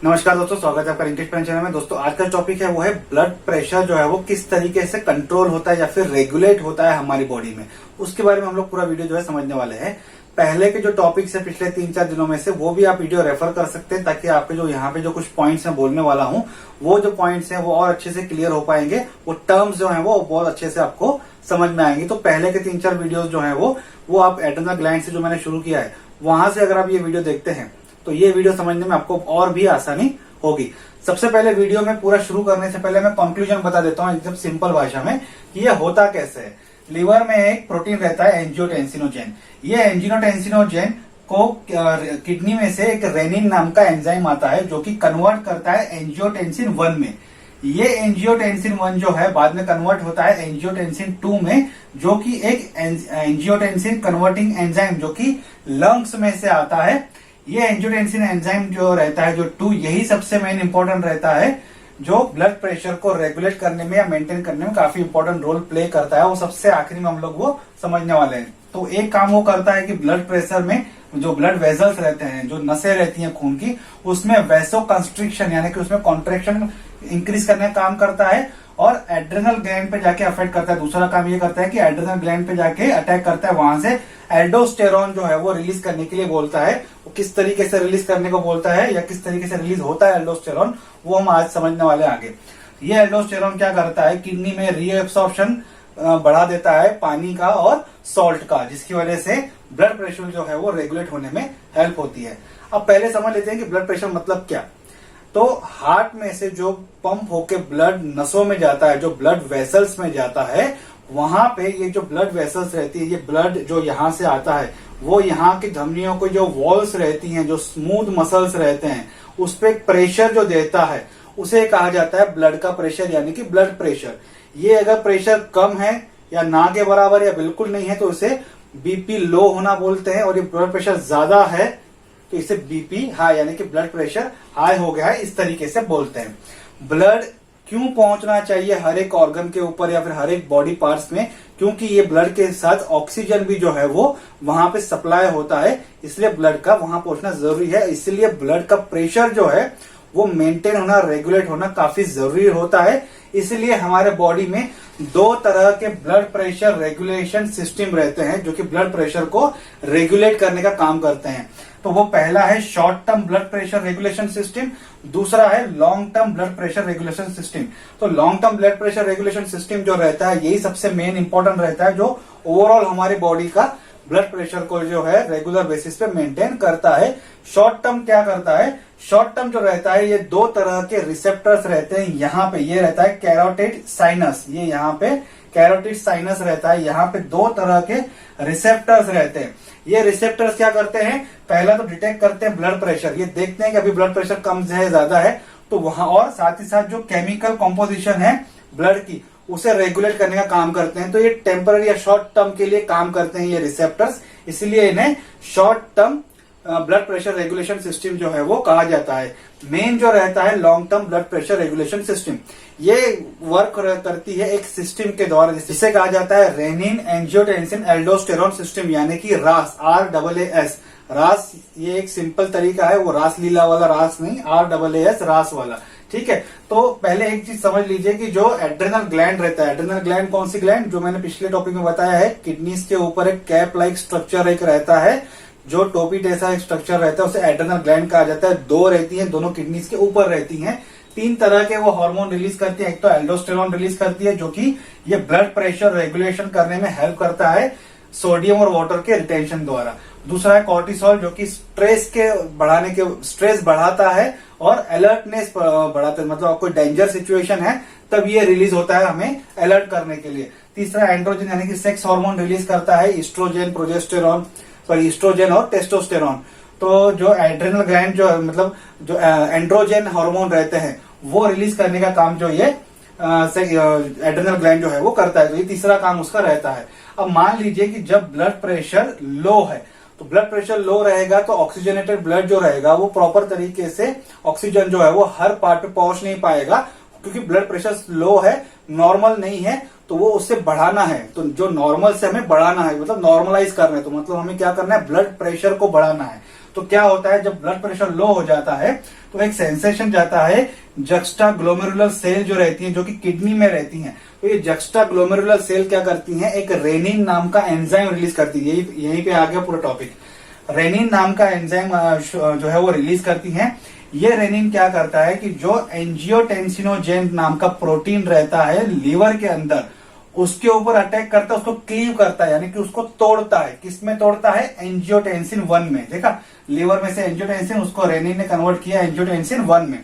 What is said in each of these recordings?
नमस्कार दोस्तों, स्वागत है आपका रिंकेश पैन चैनल में। दोस्तों आज का टॉपिक है वो है ब्लड प्रेशर जो है वो किस तरीके से कंट्रोल होता है या फिर रेगुलेट होता है हमारी बॉडी में, उसके बारे में हम लोग पूरा वीडियो जो है समझने वाले हैं। पहले के जो टॉपिक्स है पिछले 3-4 दिनों में से वो भी आप वीडियो रेफर कर सकते हैं, ताकि आपके जो यहाँ पे जो कुछ पॉइंट्स हैं बोलने वाला हूँ वो जो पॉइंट्स हैं वो और अच्छे से क्लियर हो पाएंगे। वो टर्म्स जो है वो बहुत अच्छे से आपको समझ में आएंगे। तो पहले के 3-4 वीडियोज जो है वो आप एड्रेनल ग्लैंड से जो मैंने शुरू किया है वहां से अगर आप ये वीडियो देखते हैं तो ये वीडियो समझने में आपको और भी आसानी होगी। सबसे पहले वीडियो में पूरा शुरू करने से पहले मैं कंक्लूजन बता देता हूँ एकदम सिंपल भाषा में कि ये होता कैसे है। लीवर में एक प्रोटीन रहता है एंजियोटेंसिनोजेन। ये एंजियोटेंसिनोजेन को किडनी में से एक रेनिन नाम का एंजाइम आता है जो कि कन्वर्ट करता है एंजियोटेंसिन 1 में। ये एंजियोटेंसिन 1 जो है बाद में कन्वर्ट होता है एंजियोटेंसिन 2 में, जो कि एक एंजियोटेंसिन कन्वर्टिंग एंजाइम जो कि लंग्स में से आता है। ये एंजियोटेंसिन एंजाइम जो रहता है जो 2, यही सबसे मेन इंपॉर्टेंट रहता है जो ब्लड प्रेशर को रेगुलेट करने में या मेंटेन करने में काफी इंपॉर्टेंट रोल प्ले करता है। वो सबसे आखिरी में हम लोग वो समझने वाले हैं। तो एक काम वो करता है कि ब्लड प्रेशर में जो ब्लड वेजल्स रहते हैं, जो नसें रहती हैं खून की, उसमें वैसो कंस्ट्रिक्शन यानी कि उसमें कॉन्ट्रेक्शन इंक्रीज करने का काम करता है और एड्रेनल ग्लैंड पे जाके अफेक्ट करता है। दूसरा काम ये करता है कि एड्रेनल ग्लैंड पे जाके अटैक करता है, वहां से एल्डोस्टेरॉन जो है वो रिलीज करने के लिए बोलता है। वो किस तरीके से रिलीज करने को बोलता है या किस तरीके से रिलीज होता है एल्डोस्टेरॉन, वो हम आज समझने वाले हैं आगे। ये एल्डोस्टेरॉन क्या करता है, किडनी में रीएब्सॉर्प्शन बढ़ा देता है पानी का और सॉल्ट का, जिसकी वजह से ब्लड प्रेशर जो है वो रेगुलेट होने में हेल्प होती है। अब पहले समझ लेते हैं कि ब्लड प्रेशर मतलब क्या। तो हार्ट में से जो पंप होके ब्लड नसों में जाता है, जो ब्लड वेसल्स में जाता है, वहां पे ये जो ब्लड वेसल्स रहती है, ये ब्लड जो यहां से आता है वो यहाँ की धमनियों को जो वॉल्स रहती हैं, जो स्मूथ मसल्स रहते हैं, उस पे प्रेशर जो देता है उसे कहा जाता है ब्लड का प्रेशर यानी कि ब्लड प्रेशर। ये अगर प्रेशर कम है या ना के बराबर या बिल्कुल नहीं है तो इसे बीपी लो होना बोलते हैं, और ये ब्लड प्रेशर ज्यादा है तो इसे बीपी हाई यानी कि ब्लड प्रेशर हाई हो गया है, इस तरीके से बोलते हैं। ब्लड क्यों पहुंचना चाहिए हर एक ऑर्गन के ऊपर या फिर हर एक बॉडी पार्ट्स में, क्योंकि ये ब्लड के साथ ऑक्सीजन भी जो है वो वहां पे सप्लाई होता है, इसलिए ब्लड का वहां पहुंचना जरूरी है। इसलिए ब्लड का प्रेशर जो है वो मेंटेन होना, रेगुलेट होना काफी जरूरी होता है। इसलिए हमारे बॉडी में 2 तरह के ब्लड प्रेशर रेगुलेशन सिस्टम रहते हैं जो कि ब्लड प्रेशर को रेगुलेट करने का काम करते हैं। तो वो पहला है short term blood pressure regulation system, दूसरा है long term blood pressure regulation system. तो long term blood pressure regulation system जो रहता है यही सबसे मेन इंपॉर्टेंट रहता है, जो ओवरऑल हमारी बॉडी का ब्लड प्रेशर को जो है रेगुलर बेसिस पे मेंटेन करता है। शॉर्ट टर्म क्या करता है, शॉर्ट टर्म जो रहता है ये 2 तरह के रिसेप्टर्स रहते हैं। यहाँ पे ये रहता है कैरोटिड साइनस, ये यहाँ पे कैरोटिड साइनस रहता है। यहाँ पे 2 तरह के रिसेप्टर्स रहते हैं। ये रिसेप्टर्स क्या करते हैं, पहला तो डिटेक्ट करते हैं ब्लड प्रेशर, ये देखते हैं कि अभी ब्लड प्रेशर कम है ज्यादा है तो वहां, और साथ ही साथ जो केमिकल कॉम्पोजिशन है ब्लड की उसे रेगुलेट करने का काम करते हैं। तो ये टेम्पररी या शॉर्ट टर्म के लिए काम करते हैं ये रिसेप्टर्स, इसलिए इन्हें short term blood pressure regulation system जो है वो कहा जाता है। मेन जो रहता है long term blood pressure regulation system, ये वर्क करती है एक सिस्टम के द्वारा जिसे कहा जाता है रेनिन एंजियोटेंसिन एल्डोस्टेरॉन सिस्टम यानी कि रास, RAAS। रास ये एक सिंपल तरीका है, वो रास लीला वाला रास नहीं, RAAS रास वाला, ठीक है। तो पहले एक चीज समझ लीजिए कि जो एड्रेनल ग्लैंड रहता है, एड्रेनल ग्लैंड कौन सी ग्लैंड, जो मैंने पिछले टॉपिक में बताया है, किडनीज के ऊपर एक कैप लाइक स्ट्रक्चर एक रहता है, जो टोपी जैसा एक स्ट्रक्चर रहता है, उसे एड्रेनल ग्लैंड कहा जाता है। 2 रहती हैं, दोनों किडनीज के ऊपर रहती हैं। 3 तरह के वो हार्मोन रिलीज करती है। एक तो एल्डोस्टेरॉन रिलीज करती है जो कि ये ब्लड प्रेशर रेगुलेशन करने में हेल्प करता है सोडियम और वाटर के रिटेंशन द्वारा। दूसरा है कॉर्टिसोल जो कि स्ट्रेस बढ़ाता है और अलर्टनेस बढ़ाता है, मतलब कोई डेंजर सिचुएशन है तब ये रिलीज होता है हमें अलर्ट करने के लिए। तीसरा एंड्रोजन यानी कि सेक्स हार्मोन रिलीज करता है, ईस्ट्रोजन और टेस्टोस्टेरॉन। तो जो एड्रेनल ग्लैंड जो मतलब जो एंड्रोजन हार्मोन रहते हैं वो रिलीज करने का काम जो ये एड्रेनल ग्लैंड जो है वो करता है। तो ये तीसरा काम उसका रहता है। अब मान लीजिए कि जब ब्लड प्रेशर लो है, तो ब्लड प्रेशर लो रहेगा तो ऑक्सीजनेटेड ब्लड जो रहेगा वो प्रॉपर तरीके से ऑक्सीजन जो है वो हर पार्ट पे पहुंच नहीं पाएगा, क्योंकि ब्लड प्रेशर लो है, नॉर्मल नहीं है, तो वो उससे बढ़ाना है। तो जो नॉर्मल से हमें बढ़ाना है, मतलब नॉर्मलाइज करना है, तो मतलब हमें क्या करना है, ब्लड प्रेशर को बढ़ाना है। तो क्या होता है, जब ब्लड प्रेशर लो हो जाता है तो एक सेंसेशन जाता है जक्स्टा ग्लोमेरुलर सेल जो रहती है, जो कि किडनी में रहती हैं। तो ये जक्स्टा ग्लोमेरुलर सेल क्या करती हैं, एक रेनिन नाम का एंजाइम रिलीज करती है। यहीं पे आ गया पूरा टॉपिक। रेनिन नाम का एंजाइम जो है वो रिलीज करती हैं। ये रेनिन क्या करता है कि जो एंजियोटेंसिनोजेन नाम का प्रोटीन रहता है लीवर के अंदर, उसके ऊपर अटैक करता है, उसको क्लीव करता है, यानी कि उसको तोड़ता है। किसमें तोड़ता है, एंजियोटेंसिन 1 में। देखा, लीवर में से एंजियोटेंसिन, उसको रेनिन ने कन्वर्ट किया एंजियोटेंसिन 1 में।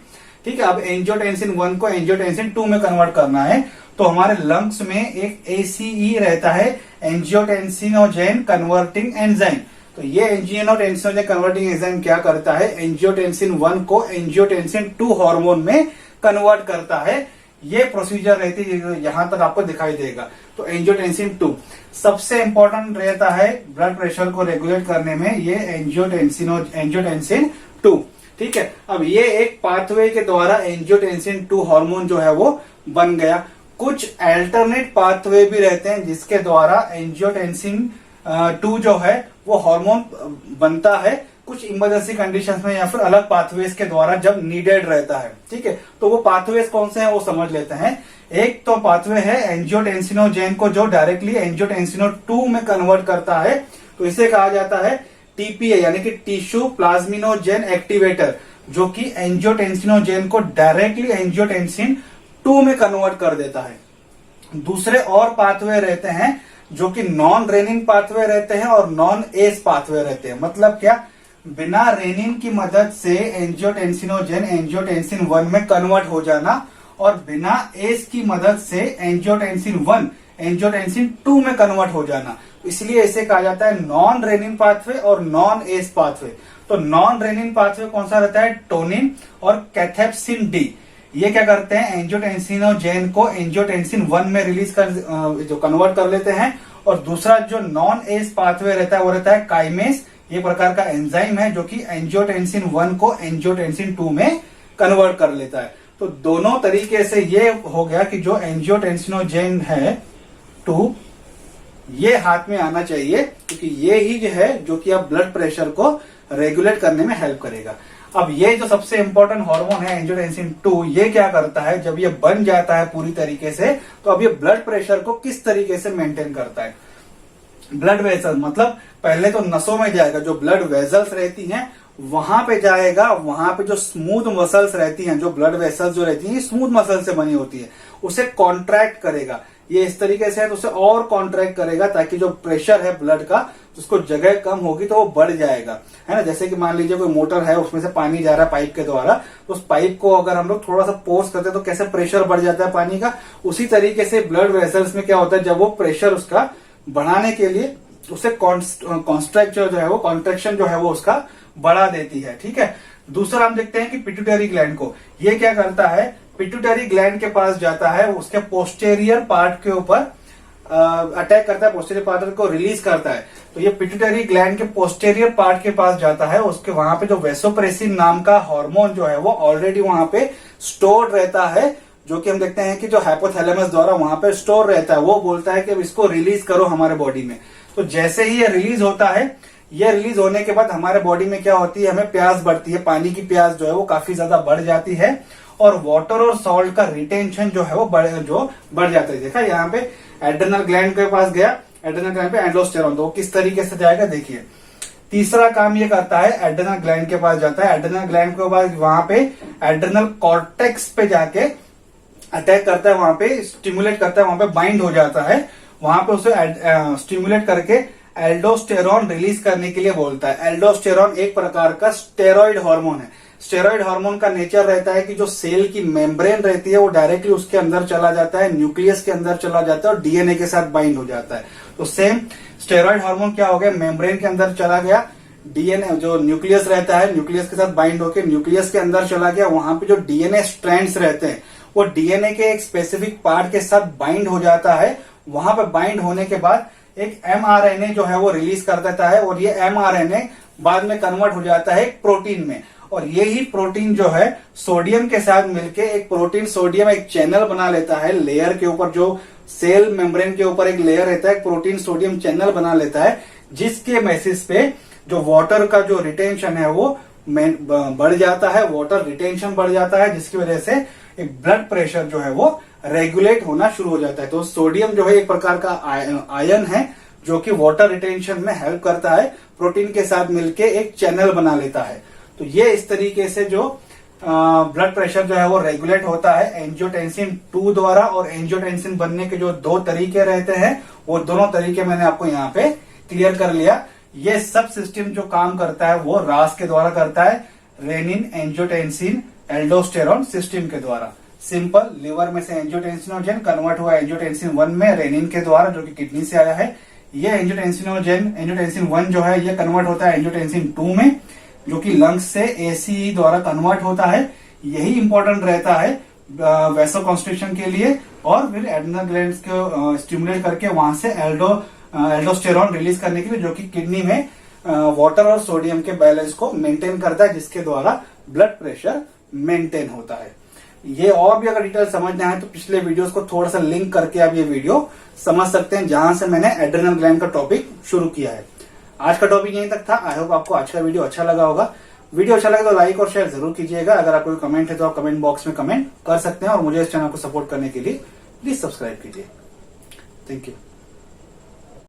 ठीक है, अब एंजियोटेंसिन 1 को एंजियोटेंसिन 2 में कन्वर्ट करना है, तो हमारे लंग्स में एक ACE रहता है, एंजियोटेंसिनोजेन कन्वर्टिंग एंजाइम। तो ये एंजियोटेंसिनोजेन कन्वर्टिंग एंजाइम क्या करता है, एंजियोटेंसिन 1 को एंजियोटेंसिन 2 हार्मोन में कन्वर्ट करता है। ये प्रोसीजर रहती है, यहां तक आपको दिखाई देगा। तो एंजियोटेंसिन 2 सबसे इंपॉर्टेंट रहता है ब्लड प्रेशर को रेगुलेट करने में, ये एंजियोटेंसिन 2। ठीक है, अब ये एक पाथवे के द्वारा एंजियोटेंसिन 2 हार्मोन जो है वो बन गया। कुछ अल्टरनेट पाथवे भी रहते हैं जिसके द्वारा एंजियोटेंसिन 2 जो है वो हार्मोन बनता है, कुछ इमरजेंसी कंडीशंस में या फिर अलग पाथवेज के द्वारा जब नीडेड रहता है। ठीक है, तो वो पाथवेज कौन से हैं वो समझ लेते हैं। एक तो पाथवे है एंजियोटेंसिनोजेन को जो डायरेक्टली एंजियोटेंसिनो 2 में कन्वर्ट करता है, तो इसे कहा जाता है TPA, यानी कि टिश्यू प्लाज्मिनोजेन एक्टिवेटर, जो कि एंजियोटेंसिनोजेन को डायरेक्टली एंजियोटेंसिन 2 में कन्वर्ट कर देता है। दूसरे और पाथवे रहते हैं जो कि नॉन रेनिन पाथवे रहते हैं और नॉन एस पाथवे रहते हैं। मतलब क्या, बिना रेनिन की मदद से एंजियोटेंसिनोजेन एंजियोटेंसिन 1 में कन्वर्ट हो जाना, और बिना एस की मदद से एंजियोटेंसिन 1 एंजियोटेंसिन 2 में कन्वर्ट हो जाना। इसलिए इसे कहा जाता है नॉन रेनिन पाथवे और नॉन एस पाथवे। तो नॉन रेनिन पाथवे कौन सा रहता है, टोनिन और कैथेप्सिन डी। ये क्या करते हैं, एंजियोटेंसिनोजेन को एंजियोटेंसिन 1 में रिलीज कर जो कन्वर्ट कर लेते हैं। और दूसरा जो नॉन एस पाथवे रहता है वो रहता है काइमेस। ये प्रकार का एंजाइम है जो कि एंजियोटेंसिन 1 को एंजियोटेंसिन 2 में कन्वर्ट कर लेता है। तो दोनों तरीके से ये हो गया कि जो एंजियोटेंसिनोजेन है 2, ये हाथ में आना चाहिए, क्योंकि ये ही जो है जो कि अब ब्लड प्रेशर को रेगुलेट करने में हेल्प करेगा। अब ये जो सबसे इंपॉर्टेंट हार्मोन है एंजियोटेंसिन 2, ये क्या करता है, जब ये बन जाता है पूरी तरीके से, तो अब ये ब्लड प्रेशर को किस तरीके से मेंटेन करता है। ब्लड वेसल मतलब पहले तो नसों में जाएगा, जो ब्लड वेसल्स रहती हैं वहां पे जाएगा। वहां पे जो स्मूथ मसल्स रहती हैं, जो ब्लड वेसल्स जो रहती हैं स्मूथ मसल से बनी होती है, उसे कॉन्ट्रैक्ट करेगा। ये इस तरीके से है तो उसे और कॉन्ट्रैक्ट करेगा, ताकि जो प्रेशर है ब्लड का, उसको जगह कम होगी तो वो बढ़ जाएगा, है ना। जैसे कि मान लीजिए कोई मोटर है, उसमें से पानी जा रहा है पाइप के द्वारा, तो उस पाइप को अगर हम लोग थोड़ा सा फोर्स करते हैं तो कैसे प्रेशर बढ़ जाता है पानी का, उसी तरीके से ब्लड वेसल्स में क्या होता है, जब वो प्रेशर उसका बढ़ाने के लिए उसे कॉन्स्ट्रैक्ट जो है वो कॉन्ट्रेक्शन जो है वो उसका बढ़ा देती है। ठीक है, दूसरा हम देखते हैं कि पिट्यूटरी ग्लैंड को, ये क्या करता है, पिट्यूटरी ग्लैंड के पास जाता है, उसके पोस्टेरियर पार्ट के ऊपर अटैक करता है, पोस्टेरियर पार्ट को रिलीज करता है। तो ये पिट्यूटरी ग्लैंड के पोस्टेरियर पार्ट के पास जाता है, उसके वहां पे जो वेसोप्रेसिन नाम का हार्मोन जो है वो ऑलरेडी वहां पे स्टोर्ड रहता है, जो कि हम देखते हैं कि जो हाइपोथैलेमस द्वारा वहां पे स्टोर रहता है। वो बोलता है कि अब इसको रिलीज करो हमारे बॉडी में। तो जैसे ही ये रिलीज होता है, ये रिलीज होने के बाद हमारे बॉडी में क्या होती है, हमें प्यास बढ़ती है, पानी की प्यास जो है वो काफी ज्यादा बढ़ जाती है, और वाटर और सॉल्ट का रिटेंशन जो है वो बढ़ जाता है। देखा, यहाँ पे एड्रेनल ग्लैंड के पास गया, एड्रेनल ग्लैंड पे एंडोस्टेरोन, तो किस तरीके से जाएगा देखिए। तीसरा काम ये करता है, एड्रेनल ग्लैंड के पास जाता है, एड्रेनल ग्लैंड के बाद वहां पे एड्रेनल कॉर्टेक्स पे जाके अटैक करता है, वहां पे स्टिमुलेट करता है, वहां पे बाइंड हो जाता है, वहां पे उसे स्टिमुलेट करके एल्डोस्टेरोन रिलीज करने के लिए बोलता है। एल्डोस्टेरोन एक प्रकार का स्टेरॉइड हार्मोन है। स्टेरॉइड हार्मोन का नेचर रहता है कि जो सेल की मेम्ब्रेन रहती है वो डायरेक्टली उसके अंदर चला जाता है, न्यूक्लियस के अंदर चला जाता है और डीएनए के साथ बाइंड हो जाता है। तो सेम स्टेरॉइड हार्मोन क्या हो गया, मेम्ब्रेन के अंदर चला गया, डीएनए जो न्यूक्लियस रहता है न्यूक्लियस के साथ बाइंड होकर न्यूक्लियस के अंदर चला गया, वहां पे जो डीएनए स्ट्रैंड्स रहते हैं वो डीएनए के एक स्पेसिफिक पार्ट के साथ बाइंड हो जाता है। वहां पे बाइंड होने के बाद एक एमआरएनए जो है वो रिलीज कर देता है, और ये एमआरएनए बाद में कन्वर्ट हो जाता है एक प्रोटीन में, और यही प्रोटीन जो है सोडियम के साथ मिलके एक प्रोटीन सोडियम एक चैनल बना लेता है लेयर के ऊपर, जो सेल मेम्ब्रेन के ऊपर एक लेयर रहता है, प्रोटीन सोडियम चैनल बना लेता है, जिसके बेसिस पे जो वाटर का जो रिटेंशन है वो बढ़ जाता है, वाटर रिटेंशन बढ़ जाता है, जिसकी वजह से एक ब्लड प्रेशर जो है वो रेगुलेट होना शुरू हो जाता है। तो सोडियम जो है एक प्रकार का आयन है जो कि वाटर रिटेंशन में हेल्प करता है, प्रोटीन के साथ मिलके एक चैनल बना लेता है। तो ये इस तरीके से जो ब्लड प्रेशर जो है वो रेगुलेट होता है एंजियोटेंसिन 2 द्वारा। और एंजियोटेंसिन बनने के जो 2 तरीके रहते हैं वो दोनों तरीके मैंने आपको यहाँ पे क्लियर कर लिया। ये सब सिस्टम जो काम करता है वो रास के द्वारा करता है, रेनिन एंजियोटेंसिन एल्डोस्टेरॉन सिस्टम के द्वारा। सिंपल, लिवर में से एंजियोटेंसिनोजन कन्वर्ट हुआ एंजियोटेंसिन 1 में रेनिन के द्वारा, जो कि किडनी से आया है। ये एंजियोटेंसिन 1 जो है ये कन्वर्ट होता है एंजियोटेंसिन 2 में, जो कि लंग्स से एसीई द्वारा कन्वर्ट होता है। यही इंपॉर्टेंट रहता है वेसो कॉन्स्ट्रिक्शन के लिए, और फिर एड्रिनल ग्लैंड्स को स्टिमुलेट करके वहां से एल्डोस्टेरॉन रिलीज करने के लिए, जो कि किडनी में वाटर और सोडियम के बैलेंस को मेंटेन करता है, जिसके द्वारा ब्लड प्रेशर मेंटेन होता है। ये और भी अगर डिटेल समझना है तो पिछले वीडियोस को थोड़ा सा लिंक करके आप ये वीडियो समझ सकते हैं, जहां से मैंने एड्रिनल ग्लैंड का टॉपिक शुरू किया है। आज का टॉपिक यहीं तक था। आई होप आपको आज का वीडियो अच्छा लगा होगा। वीडियो अच्छा लगे तो लाइक और शेयर जरूर कीजिएगा। अगर आपको कोई कमेंट है तो आप कमेंट बॉक्स में कमेंट कर सकते हैं, और मुझे इस चैनल को सपोर्ट करने के लिए प्लीज सब्सक्राइब कीजिए। Thank you.